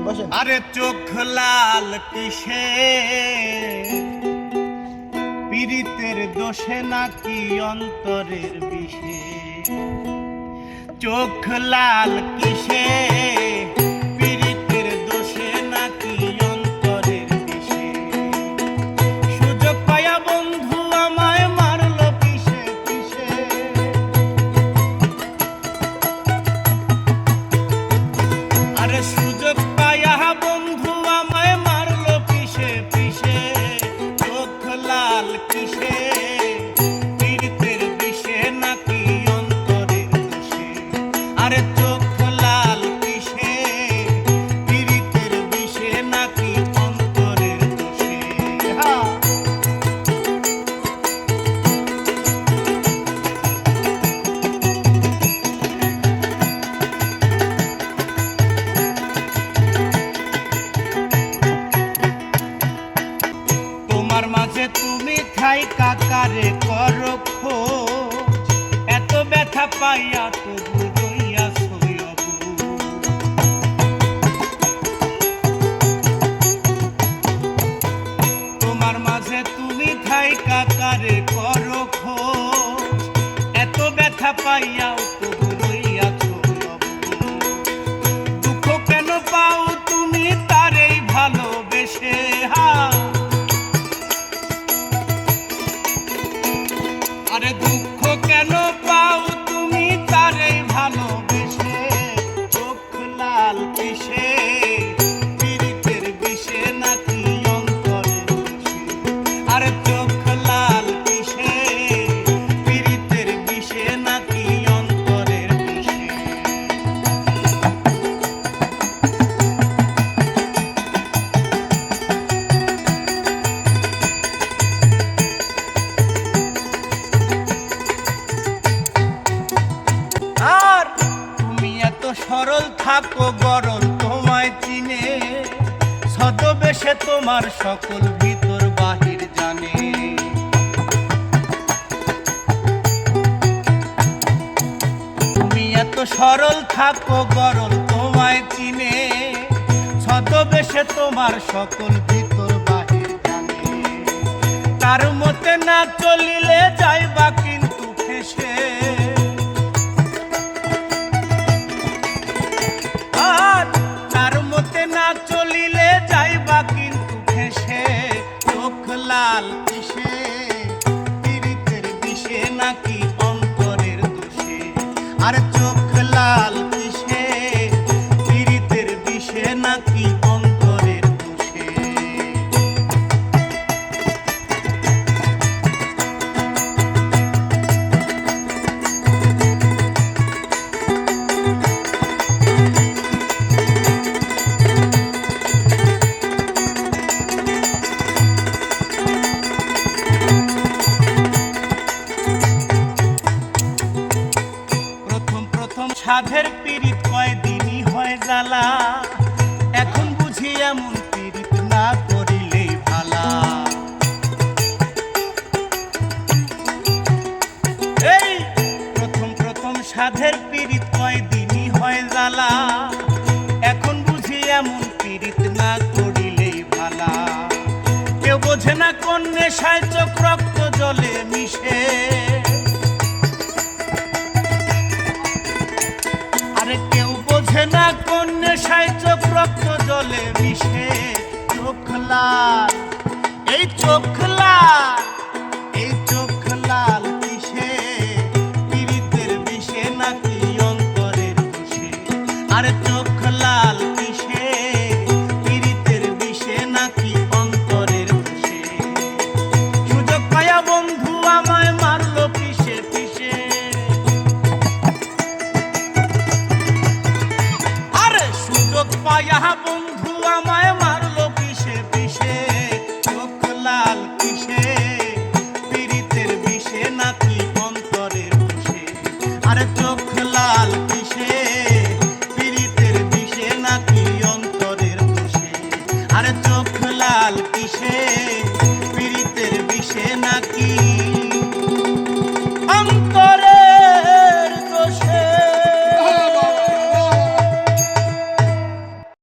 আরে চোখ লাল কিসে, পীড়িতের দোষে নাকি অন্তরের বিষে? চোখ লাল কিসে, পীড়িতের দোষে নাকি অন্তরের বিষে? সুযোগ পায়া বন্ধু আমায় মারলো কিসে কিসে? আরে সুযোগ পায়া বন্ধু আমায় মারলো কিসে কিসে? চোখ লাল কিসে, পীড়িতের বিষে নাকি অন্তরের দোষে? আরে চোখ লাল কিসে, পীড়িতের বিষে নাকি অন্তরের দোষে? তোমার মাঝে তুমি খাই কাকারে করো খোঁজ, এত ব্যথা পাইয়া তবু রইয়াছো অবুঝ। তোমার মাঝে তুমি খাই কাকারে করো খোঁজ, এত ব্যথা পাইয়া তবু রইয়াছো অবুঝ। দুঃখ কেন পাও তুমি তারেই ভালোবেসে? আরে দুঃখ কেন পাও তুমি তারে ভালোবেসে? চোখ লাল কিসে, পীড়িতের বিষে নাকি অন্তরের দোষে? আরে চোখ লাল কিসে, পীড়িতের বিষে নাকি অন্তরের দোষে? আর তুমি এত সরল থাকো গরল তোমায় চিনে, ছদ্মবেশে তোমার সকল ভিতর বাহির জানে। তুমি এত সরল থাকো গরল তোমায় চিনে, ছদ্মবেশে তোমার সকল ভিতর বাহির জানে। তার মতে না চলিলে যাইবা কিন্তু ফেসে, তার মতে না চলিলে যাইবা কিন্তু ফেসে। চোখ লাল কিসে, পীড়িতের বিষে নাকি অন্তরের দোষে? আর চোখ লাল কিসে, পীড়িতের বিষে নাকি অন্তরের দোষে? সাধের পীড়িত কয়দিনই হয় জ্বালা, এখন বুঝি এমন পীড়িত না করিলেই ভালা। এই প্রথম সাধের পীড়িত কয়দিনই হয় জ্বালা, এখন বুঝি এমন পীড়িত না করিলেই ভালা। কেউ বোঝে না কোন নেশায় চোখ রক্ত জলে মিশে, কেউ বোঝে না কোন নেশায় চোখ রক্ত জলে মিশে। চোখ লাল, এই চোখ লাল, এই চোখ লাল কিসে, পীড়িতের বিষে নাকি অন্তরের দোষে? আরে চোখ লাল কিসে, পীড়িতের বিষে নাকি অন্তরের দোষে? সুযোগ পায়া বন্ধু আমায় মারলো কিসে কিসে? সুযোগ পায়া বন্ধু আমায় মারলো কিসে কিসে? চোখ লাল কিসে, পীড়িতের বিষে নাকি অন্তরের দোষে? আরে চোখ লাল কিসে, পীড়িতের বিষে নাকি অন্তরের দোষে? আরে